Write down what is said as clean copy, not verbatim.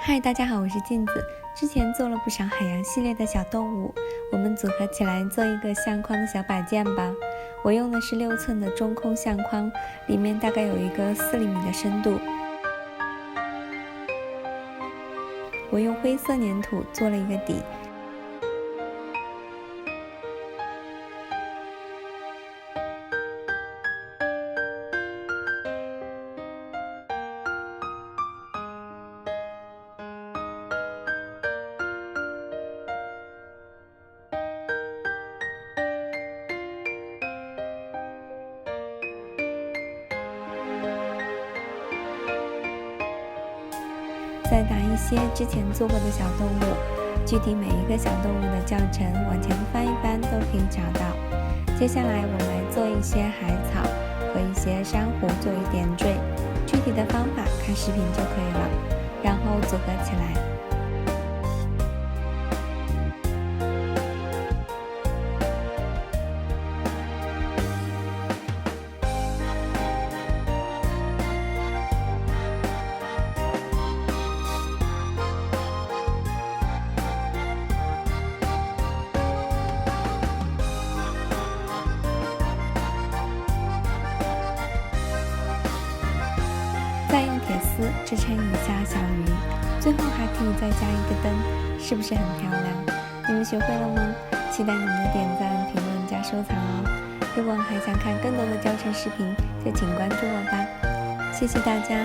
嗨，大家好，我是镜子。之前做了不少海洋系列的小动物，我们组合起来做一个相框的小摆件吧。我用的是6寸的中空相框，里面大概有一个4厘米的深度。我用灰色粘土做了一个底。再拿一些之前做过的小动物，具体每一个小动物的教程往前翻一翻都可以找到。接下来我们来做一些海草和一些珊瑚作为点缀，具体的方法看视频就可以了，然后组合起来。再用铁丝支撑一下小鱼，最后还可以再加一个灯，是不是很漂亮？你们学会了吗？期待你们的点赞、评论加收藏哦！如果还想看更多的教程视频，就请关注我吧。谢谢大家。